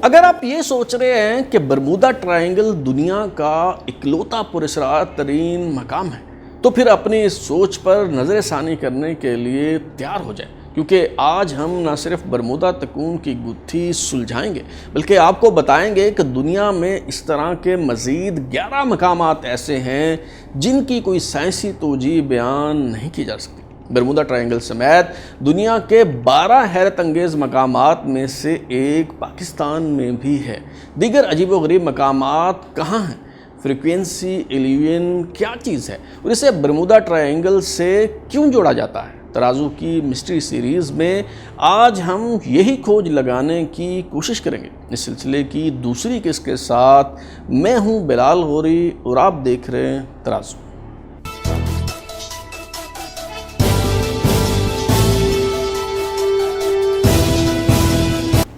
اگر آپ یہ سوچ رہے ہیں کہ برمودا ٹرائنگل دنیا کا اکلوتا پراسرار ترین مقام ہے تو پھر اپنی اس سوچ پر نظر ثانی کرنے کے لیے تیار ہو جائیں، کیونکہ آج ہم نہ صرف برمودا تکون کی گتھی سلجھائیں گے بلکہ آپ کو بتائیں گے کہ دنیا میں اس طرح کے مزید 11 مقامات ایسے ہیں جن کی کوئی سائنسی توجیہ بیان نہیں کی جا سکتی۔ برمودا ٹرائنگل سمیت دنیا کے 12 حیرت انگیز مقامات میں سے ایک پاکستان میں بھی ہے۔ دیگر عجیب و غریب مقامات کہاں ہیں؟ فریکوینسی 11 کیا چیز ہے اور اسے برمودا ٹرائنگل سے کیوں جوڑا جاتا ہے؟ ترازو کی مسٹری سیریز میں آج ہم یہی کھوج لگانے کی کوشش کریں گے۔ اس سلسلے کی دوسری قسط کے ساتھ میں ہوں بلال غوری اور آپ دیکھ رہے ہیں ترازو۔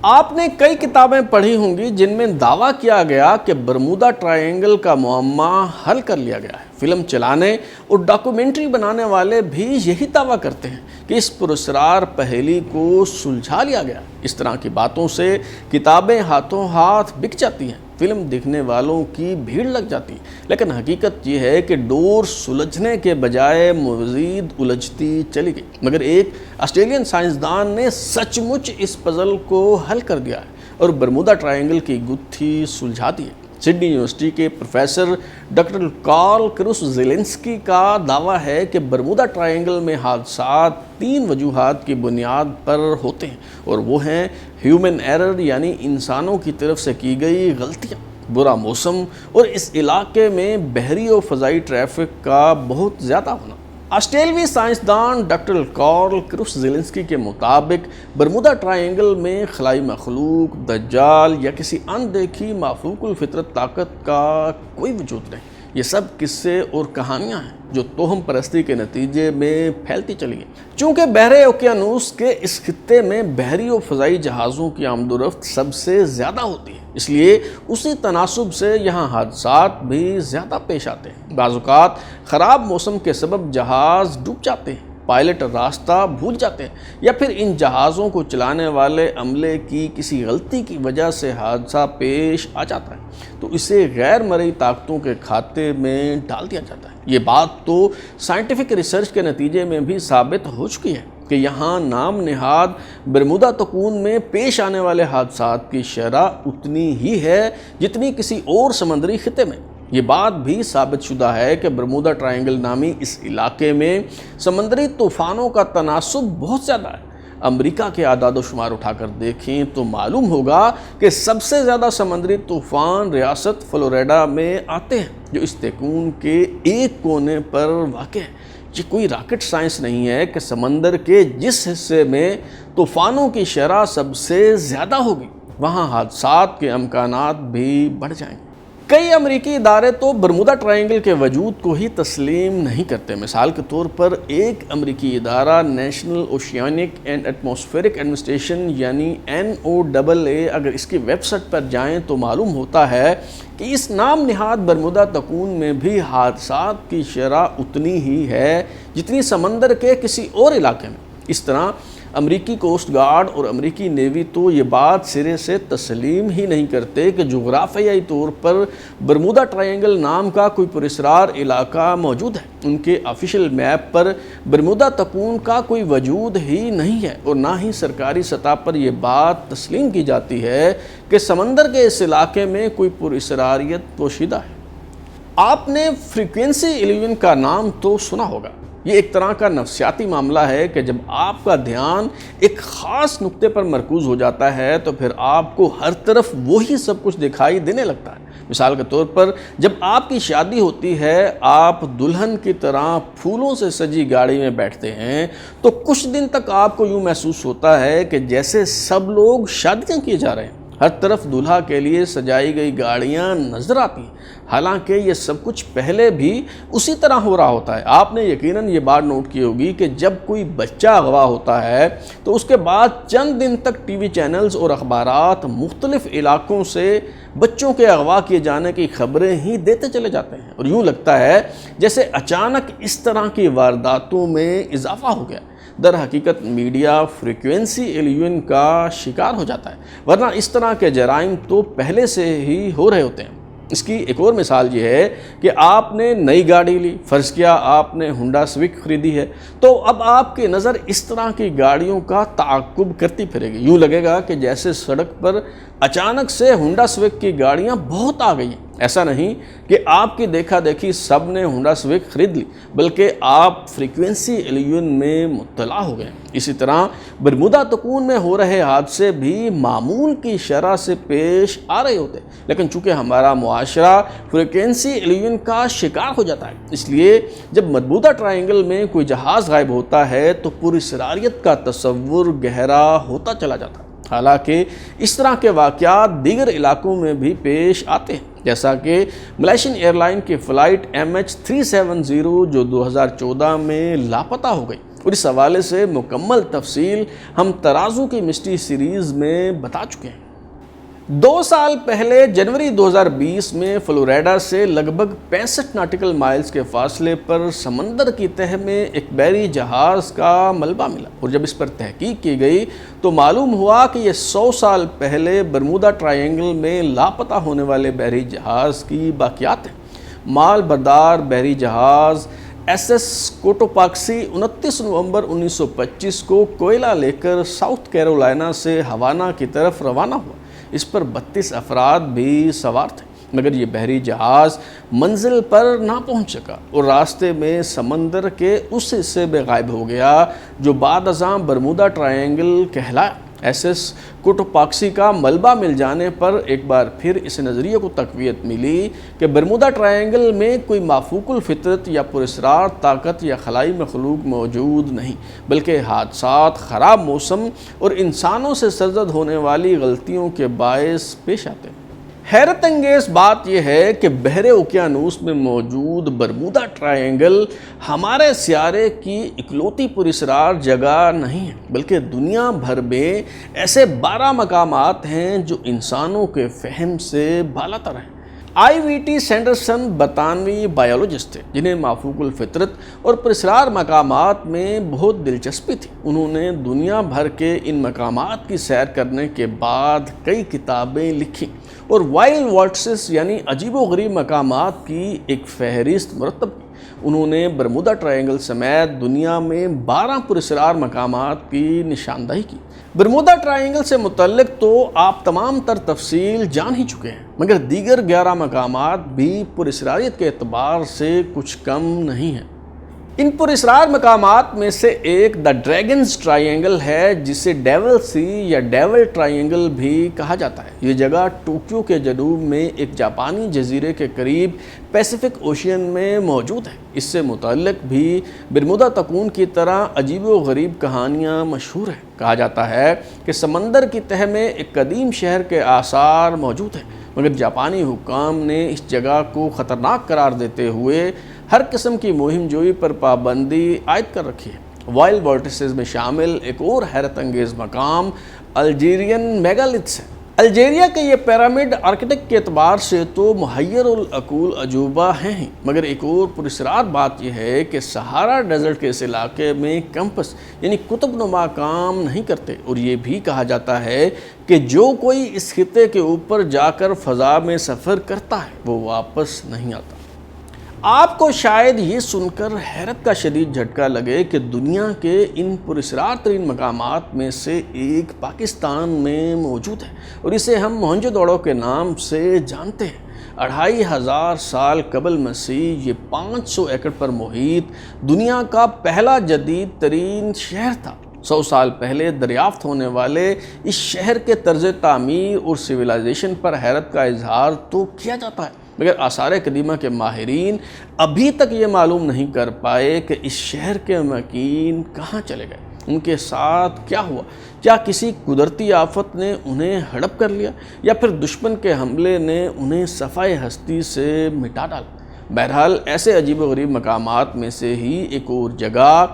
آپ نے کئی کتابیں پڑھی ہوں گی جن میں دعویٰ کیا گیا کہ برمودا ٹرائنگل کا معمہ حل کر لیا گیا ہے۔ فلم چلانے اور ڈاکومنٹری بنانے والے بھی یہی دعویٰ کرتے ہیں کہ اس پراسرار پہیلی کو سلجھا لیا گیا۔ اس طرح کی باتوں سے کتابیں ہاتھوں ہاتھ بک جاتی ہیں، فلم دیکھنے والوں کی بھیڑ لگ جاتی ہے، لیکن حقیقت یہ ہے کہ ڈور سلجھنے کے بجائے مزید الجھتی چلی گئی۔ مگر ایک آسٹریلین سائنسدان نے سچ مچ اس پزل کو حل کر دیا ہے اور برمودا ٹرائنگل کی گتھی سلجھا دی ہے۔ سڈنی یونیورسٹی کے پروفیسر ڈاکٹر کارل کروس زیلنسکی کا دعویٰ ہے کہ برمودا ٹرائنگل میں حادثات 3 وجوہات کی بنیاد پر ہوتے ہیں، اور وہ ہیں ہیومن ایرر یعنی انسانوں کی طرف سے کی گئی غلطیاں، برا موسم اور اس علاقے میں بحری و فضائی ٹریفک کا بہت زیادہ ہونا۔ آسٹریلوی سائنسدان ڈاکٹر کارل کروس زیلنسکی کے مطابق برمودا ٹرائنگل میں خلائی مخلوق، دجال یا کسی اندیکھی مافوق الفطرت طاقت کا کوئی وجود نہیں۔ یہ سب قصے اور کہانیاں ہیں جو توہم پرستی کے نتیجے میں پھیلتی چلی ہیں۔ چونکہ بحر اوقیانوس کے اس خطے میں بحری و فضائی جہازوں کی آمد و رفت سب سے زیادہ ہوتی ہے، اس لیے اسی تناسب سے یہاں حادثات بھی زیادہ پیش آتے ہیں۔ بعض اوقات خراب موسم کے سبب جہاز ڈوب جاتے ہیں، پائلٹ راستہ بھول جاتے ہیں، یا پھر ان جہازوں کو چلانے والے عملے کی کسی غلطی کی وجہ سے حادثہ پیش آ جاتا ہے تو اسے غیر مرئی طاقتوں کے کھاتے میں ڈال دیا جاتا ہے۔ یہ بات تو سائنٹیفک ریسرچ کے نتیجے میں بھی ثابت ہو چکی ہے کہ یہاں نام نہاد برمودا تکون میں پیش آنے والے حادثات کی شرح اتنی ہی ہے جتنی کسی اور سمندری خطے میں۔ یہ بات بھی ثابت شدہ ہے کہ برمودا ٹرائنگل نامی اس علاقے میں سمندری طوفانوں کا تناسب بہت زیادہ ہے۔ امریکہ کے اعداد و شمار اٹھا کر دیکھیں تو معلوم ہوگا کہ سب سے زیادہ سمندری طوفان ریاست فلوریڈا میں آتے ہیں جو اس تکون کے ایک کونے پر واقع ہے۔ یہ کوئی راکٹ سائنس نہیں ہے کہ سمندر کے جس حصے میں طوفانوں کی شرح سب سے زیادہ ہوگی وہاں حادثات کے امکانات بھی بڑھ جائیں گے۔ کئی امریکی ادارے تو برمودا ٹرائنگل کے وجود کو ہی تسلیم نہیں کرتے۔ مثال کے طور پر ایک امریکی ادارہ national oceanic and atmospheric administration یعنی NOAA، اگر اس کی ویب سائٹ پر جائیں تو معلوم ہوتا ہے کہ اس نام نہاد برمودا تکون میں بھی حادثات کی شرح اتنی ہی ہے جتنی سمندر کے کسی اور علاقے میں۔ اس طرح امریکی کوسٹ گارڈ اور امریکی نیوی تو یہ بات سرے سے تسلیم ہی نہیں کرتے کہ جغرافیائی طور پر برمودا ٹرائنگل نام کا کوئی پراسرار علاقہ موجود ہے۔ ان کے آفیشیل میپ پر برمودا تکون کا کوئی وجود ہی نہیں ہے، اور نہ ہی سرکاری سطح پر یہ بات تسلیم کی جاتی ہے کہ سمندر کے اس علاقے میں کوئی پراسراریت پوشیدہ ہے۔ آپ نے فریکوینسی 11 کا نام تو سنا ہوگا۔ یہ ایک طرح کا نفسیاتی معاملہ ہے کہ جب آپ کا دھیان ایک خاص نقطے پر مرکوز ہو جاتا ہے تو پھر آپ کو ہر طرف وہی سب کچھ دکھائی دینے لگتا ہے۔ مثال کے طور پر جب آپ کی شادی ہوتی ہے، آپ دلہن کی طرح پھولوں سے سجی گاڑی میں بیٹھتے ہیں تو کچھ دن تک آپ کو یوں محسوس ہوتا ہے کہ جیسے سب لوگ شادیاں کیے جا رہے ہیں۔ ہر طرف دولہا کے لیے سجائی گئی گاڑیاں نظر آتی ہیں، حالانکہ یہ سب کچھ پہلے بھی اسی طرح ہو رہا ہوتا ہے۔ آپ نے یقیناً یہ بات نوٹ کی ہوگی کہ جب کوئی بچہ اغوا ہوتا ہے تو اس کے بعد چند دن تک ٹی وی چینلز اور اخبارات مختلف علاقوں سے بچوں کے اغوا کیے جانے کی خبریں ہی دیتے چلے جاتے ہیں، اور یوں لگتا ہے جیسے اچانک اس طرح کی وارداتوں میں اضافہ ہو گیا۔ در حقیقت میڈیا فریکوینسی ایلیون کا شکار ہو جاتا ہے، ورنہ اس طرح کے جرائم تو پہلے سے ہی ہو رہے ہوتے ہیں۔ اس کی ایک اور مثال یہ ہے کہ آپ نے نئی گاڑی لی، فرض کیا آپ نے ہونڈا سوک خریدی ہے، تو اب آپ کی نظر اس طرح کی گاڑیوں کا تعاقب کرتی پھرے گی، یوں لگے گا کہ جیسے سڑک پر اچانک سے ہونڈا سوک کی گاڑیاں بہت آ گئی ہیں۔ ایسا نہیں کہ آپ کی دیکھا دیکھی سب نے ہونڈا سوک خرید لی، بلکہ آپ فریکوینسی ایلیون میں مطلع ہو گئے۔ اسی طرح برمودا تکون میں ہو رہے حادثے بھی معمول کی شرح سے پیش آ رہے ہوتے، لیکن چونکہ ہمارا معاشرہ فریکوینسی ایلیون کا شکار ہو جاتا ہے، اس لیے جب برمودا ٹرائنگل میں کوئی جہاز غائب ہوتا ہے تو پوری سراریت کا تصور گہرا ہوتا چلا جاتا ہے۔ حالانکہ اس طرح کے واقعات دیگر علاقوں میں بھی پیش آتے ہیں، جیسا کہ ملیشین ایئر لائن کی فلائٹ MH370 جو 2014 میں لاپتہ ہو گئی، اور اس حوالے سے مکمل تفصیل ہم ترازو کی مسٹری سیریز میں بتا چکے ہیں۔ 2 سال پہلے جنوری 2020 میں فلوریڈا سے لگ بھگ 65 ناٹیکل مائلز کے فاصلے پر سمندر کی تہہ میں ایک بحری جہاز کا ملبہ ملا، اور جب اس پر تحقیق کی گئی تو معلوم ہوا کہ یہ 100 سال پہلے برمودا ٹرائنگل میں لاپتہ ہونے والے بحری جہاز کی باقیات ہیں۔ مال بردار بحری جہاز SS کوٹوپاکسی 29 نومبر 1925 کو کوئلہ لے کر ساؤتھ کیرولائنا سے ہوانا کی طرف روانہ ہوا۔ اس پر 32 افراد بھی سوار تھے، مگر یہ بحری جہاز منزل پر نہ پہنچ سکا اور راستے میں سمندر کے اس حصے میں غائب ہو گیا جو بعد ازاں برمودا ٹرائنگل کہلایا۔ SS کوٹوپاکسی کا ملبہ مل جانے پر ایک بار پھر اس نظریے کو تقویت ملی کہ برمودا ٹرائنگل میں کوئی مافوق الفطرت یا پراسرار طاقت یا خلائی مخلوق موجود نہیں، بلکہ حادثات، خراب موسم اور انسانوں سے سرزد ہونے والی غلطیوں کے باعث پیش آتے ہیں۔ حیرت انگیز بات یہ ہے کہ بحر اوقیانوس میں موجود برمودا ٹرائنگل ہمارے سیارے کی اکلوتی پراسرار جگہ نہیں ہے، بلکہ دنیا بھر میں ایسے 12 مقامات ہیں جو انسانوں کے فہم سے بالاتر ہیں۔ IVT سینڈرسن برطانوی بایولوجسٹ تھے جنہیں مافوق الفطرت اور پراسرار مقامات میں بہت دلچسپی تھی۔ انہوں نے دنیا بھر کے ان مقامات کی سیر کرنے کے بعد کئی کتابیں لکھی اور وائلڈ ورٹسز یعنی عجیب و غریب مقامات کی ایک فہرست مرتب کی۔ انہوں نے برمودا ٹرائنگل سمیت دنیا میں 12 پراسرار مقامات کی نشاندہی کی۔ برمودا ٹرائنگل سے متعلق تو آپ تمام تر تفصیل جان ہی چکے ہیں، مگر دیگر 11 مقامات بھی پراسراریت کے اعتبار سے کچھ کم نہیں ہیں۔ ان پراسرار مقامات میں سے ایک دا ڈریگنز ٹرائنگل ہے، جسے ڈیول سی یا ڈیول ٹرائنگل بھی کہا جاتا ہے۔ یہ جگہ ٹوکیو کے جنوب میں ایک جاپانی جزیرے کے قریب پیسیفک اوشین میں موجود ہے۔ اس سے متعلق بھی برمودا تکون کی طرح عجیب و غریب کہانیاں مشہور ہیں۔ کہا جاتا ہے کہ سمندر کی تہہ میں ایک قدیم شہر کے آثار موجود ہیں، مگر جاپانی حکام نے اس جگہ کو خطرناک قرار دیتے ہوئے ہر قسم کی مہم جوئی پر پابندی عائد کر رکھی ہے۔ وائلڈ ورٹسز میں شامل ایک اور حیرت انگیز مقام الجیرین میگالتھس ہے۔ الجیریا کے یہ پیرامڈ آرکیٹیکٹ کے اعتبار سے تو محیر العقول عجوبہ ہیں ہی، مگر ایک اور پراسرار بات یہ ہے کہ سہارا ڈیزرٹ کے اس علاقے میں کمپس یعنی قطب نما کام نہیں کرتے، اور یہ بھی کہا جاتا ہے کہ جو کوئی اس خطے کے اوپر جا کر فضا میں سفر کرتا ہے وہ واپس نہیں آتا۔ آپ کو شاید یہ سن کر حیرت کا شدید جھٹکا لگے کہ دنیا کے ان پراسرار ترین مقامات میں سے ایک پاکستان میں موجود ہے، اور اسے ہم موہنجو دڑو کے نام سے جانتے ہیں۔ 2500 سال قبل مسیح یہ 500 ایکڑ پر محیط دنیا کا پہلا جدید ترین شہر تھا۔ 100 سال پہلے دریافت ہونے والے اس شہر کے طرز تعمیر اور سویلائزیشن پر حیرت کا اظہار تو کیا جاتا ہے، مگر آثار قدیمہ کے ماہرین ابھی تک یہ معلوم نہیں کر پائے کہ اس شہر کے مکین کہاں چلے گئے، ان کے ساتھ کیا ہوا۔ کیا کسی قدرتی آفت نے انہیں ہڑپ کر لیا، یا پھر دشمن کے حملے نے انہیں صفحۂ ہستی سے مٹا ڈالا؟ بہرحال ایسے عجیب و غریب مقامات میں سے ہی ایک اور جگہ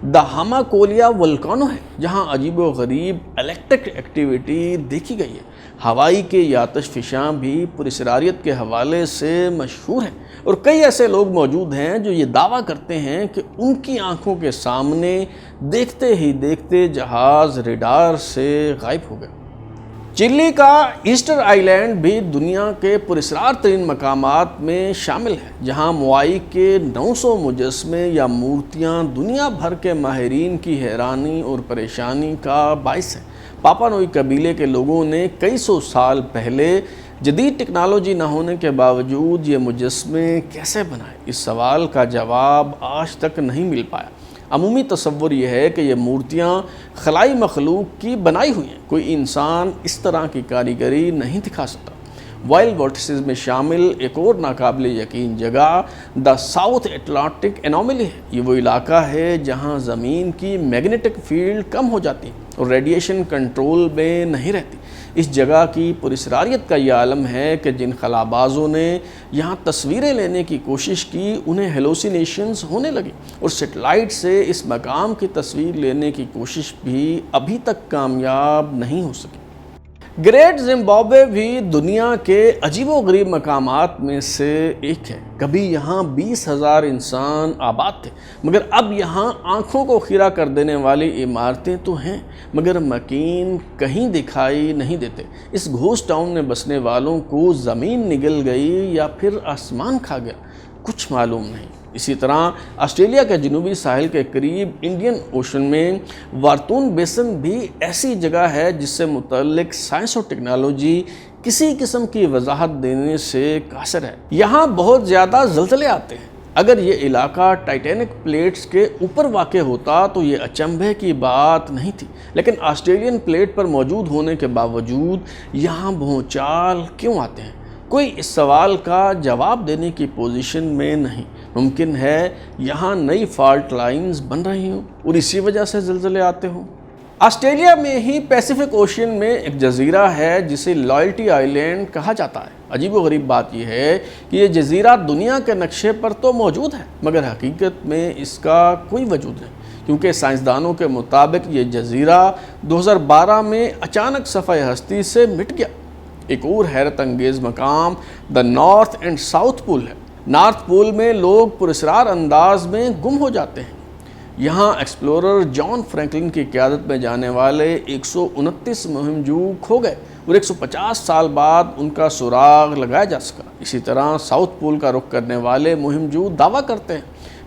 دہاماکولیا ولکانو ہے، جہاں عجیب و غریب الیکٹرک ایکٹیویٹی دیکھی گئی ہے۔ ہوائی کے یہ آتش فشاں بھی پراسراریت کے حوالے سے مشہور ہیں، اور کئی ایسے لوگ موجود ہیں جو یہ دعویٰ کرتے ہیں کہ ان کی آنکھوں کے سامنے دیکھتے ہی دیکھتے جہاز ریڈار سے غائب ہو گیا۔ چلی کا ایسٹر آئی لینڈ بھی دنیا کے پراسرار ترین مقامات میں شامل ہے، جہاں موآئی کے 900 مجسمے یا مورتیاں دنیا بھر کے ماہرین کی حیرانی اور پریشانی کا باعث ہیں۔ پاپا نوئی قبیلے کے لوگوں نے کئی سو سال پہلے جدید ٹیکنالوجی نہ ہونے کے باوجود یہ مجسمے کیسے بنائے، اس سوال کا جواب آج تک نہیں مل پایا۔ عمومی تصور یہ ہے کہ یہ مورتیاں خلائی مخلوق کی بنائی ہوئی ہیں، کوئی انسان اس طرح کی کاریگری نہیں دکھا سکتا۔ وائلڈ وارٹسز میں شامل ایک اور ناقابل یقین جگہ دا ساؤتھ اٹلانٹک انوملی ہے۔ یہ وہ علاقہ ہے جہاں زمین کی میگنیٹک فیلڈ کم ہو جاتی ہے اور ریڈیشن کنٹرول میں نہیں رہتی۔ اس جگہ کی پراسراریت کا یہ عالم ہے کہ جن خلابازوں نے یہاں تصویریں لینے کی کوشش کی انہیں ہیلوسینیشنز ہونے لگی، اور سیٹلائٹ سے اس مقام کی تصویر لینے کی کوشش بھی ابھی تک کامیاب نہیں ہو سکی۔ گریٹ زمبابوے بھی دنیا کے عجیب و غریب مقامات میں سے ایک ہے۔ کبھی یہاں 20,000 انسان آباد تھے، مگر اب یہاں آنکھوں کو خیرہ کر دینے والی عمارتیں تو ہیں، مگر مکین کہیں دکھائی نہیں دیتے۔ اس گھوسٹ ٹاؤن میں بسنے والوں کو زمین نگل گئی یا پھر آسمان کھا گیا، کچھ معلوم نہیں۔ اسی طرح آسٹریلیا کے جنوبی ساحل کے قریب انڈین اوشن میں وارتون بیسن بھی ایسی جگہ ہے جس سے متعلق سائنس اور ٹیکنالوجی کسی قسم کی وضاحت دینے سے قاصر ہے۔ یہاں بہت زیادہ زلزلے آتے ہیں۔ اگر یہ علاقہ ٹائٹینک پلیٹس کے اوپر واقع ہوتا تو یہ اچنبھے کی بات نہیں تھی، لیکن آسٹریلین پلیٹ پر موجود ہونے کے باوجود یہاں بھونچال کیوں آتے ہیں؟ کوئی اس سوال کا جواب دینے کی پوزیشن میں نہیں۔ ممکن ہے یہاں نئی فالٹ لائنز بن رہی ہوں اور اسی وجہ سے زلزلے آتے ہوں۔ آسٹریلیا میں ہی پیسیفک اوشین میں ایک جزیرہ ہے جسے لائلٹی آئی لینڈ کہا جاتا ہے۔ عجیب و غریب بات یہ ہے کہ یہ جزیرہ دنیا کے نقشے پر تو موجود ہے، مگر حقیقت میں اس کا کوئی وجود نہیں، کیونکہ سائنسدانوں کے مطابق یہ جزیرہ 2012 میں اچانک صفحہ ہستی سے مٹ گیا۔ ایک اور حیرت انگیز مقام دا نارتھ اینڈ ساؤتھ پول ہے۔ نارتھ پول میں لوگ پراسرار انداز میں گم ہو جاتے ہیں۔ یہاں ایکسپلورر جان فرینکلن کی قیادت میں جانے والے 129 مہم جو کھو گئے اور 150 سال بعد ان کا سراغ لگایا جا سکا۔ اسی طرح ساؤتھ پول کا رخ کرنے والے مہم جو دعویٰ کرتے ہیں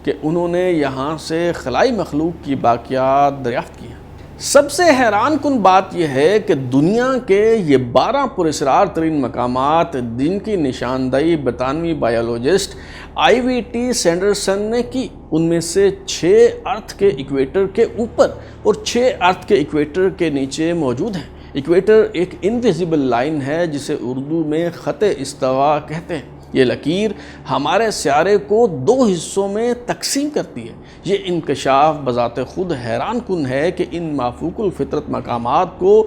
کہ انہوں نے یہاں سے خلائی مخلوق کی باقیات دریافت کی ہیں۔ سب سے حیران کن بات یہ ہے کہ دنیا کے یہ 12 پراسرار ترین مقامات جن کی نشاندہی برطانوی بائیولوجسٹ آئی وی ٹی سینڈرسن نے کی، ان میں سے 6 ارتھ کے ایکویٹر کے اوپر اور 6 ارتھ کے ایکویٹر کے نیچے موجود ہیں۔ ایکویٹر ایک انویزیبل لائن ہے جسے اردو میں خط استوا کہتے ہیں۔ یہ لکیر ہمارے سیارے کو 2 حصوں میں تقسیم کرتی ہے۔ یہ انکشاف بذات خود حیران کن ہے کہ ان مافوق الفطرت مقامات کو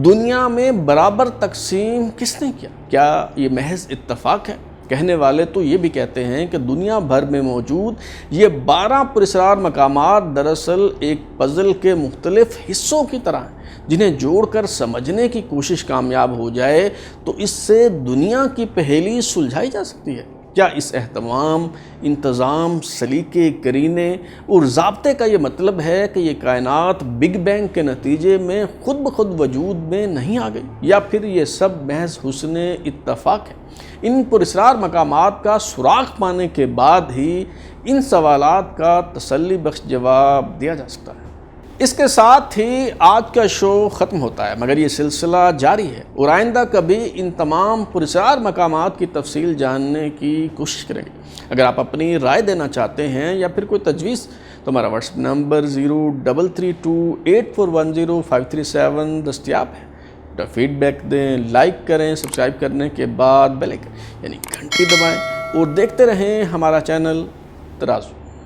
دنیا میں برابر تقسیم کس نے کیا؟ کیا یہ محض اتفاق ہے؟ کہنے والے تو یہ بھی کہتے ہیں کہ دنیا بھر میں موجود یہ 12 پراسرار مقامات دراصل ایک پزل کے مختلف حصوں کی طرح ہیں، جنہیں جوڑ کر سمجھنے کی کوشش کامیاب ہو جائے تو اس سے دنیا کی پہیلی سلجھائی جا سکتی ہے۔ کیا اس اہتمام، انتظام، سلیقے، قرینے اور ضابطے کا یہ مطلب ہے کہ یہ کائنات بگ بینگ کے نتیجے میں خود بخود وجود میں نہیں آ گئی، یا پھر یہ سب محض حسن اتفاق ہے؟ ان پراسرار مقامات کا سراغ پانے کے بعد ہی ان سوالات کا تسلی بخش جواب دیا جا سکتا ہے۔ اس کے ساتھ ہی آج کا شو ختم ہوتا ہے، مگر یہ سلسلہ جاری ہے اور آئندہ کبھی ان تمام پراسرار مقامات کی تفصیل جاننے کی کوشش کریں گے۔ اگر آپ اپنی رائے دینا چاہتے ہیں یا پھر کوئی تجویز تو ہمارا واٹس ایپ نمبر 0332841053 دستیاب ہے۔ فیڈ بیک دیں، لائک کریں، سبسکرائب کرنے کے بعد بیل آئکن یعنی گھنٹی دبائیں اور دیکھتے رہیں ہمارا چینل ترازو۔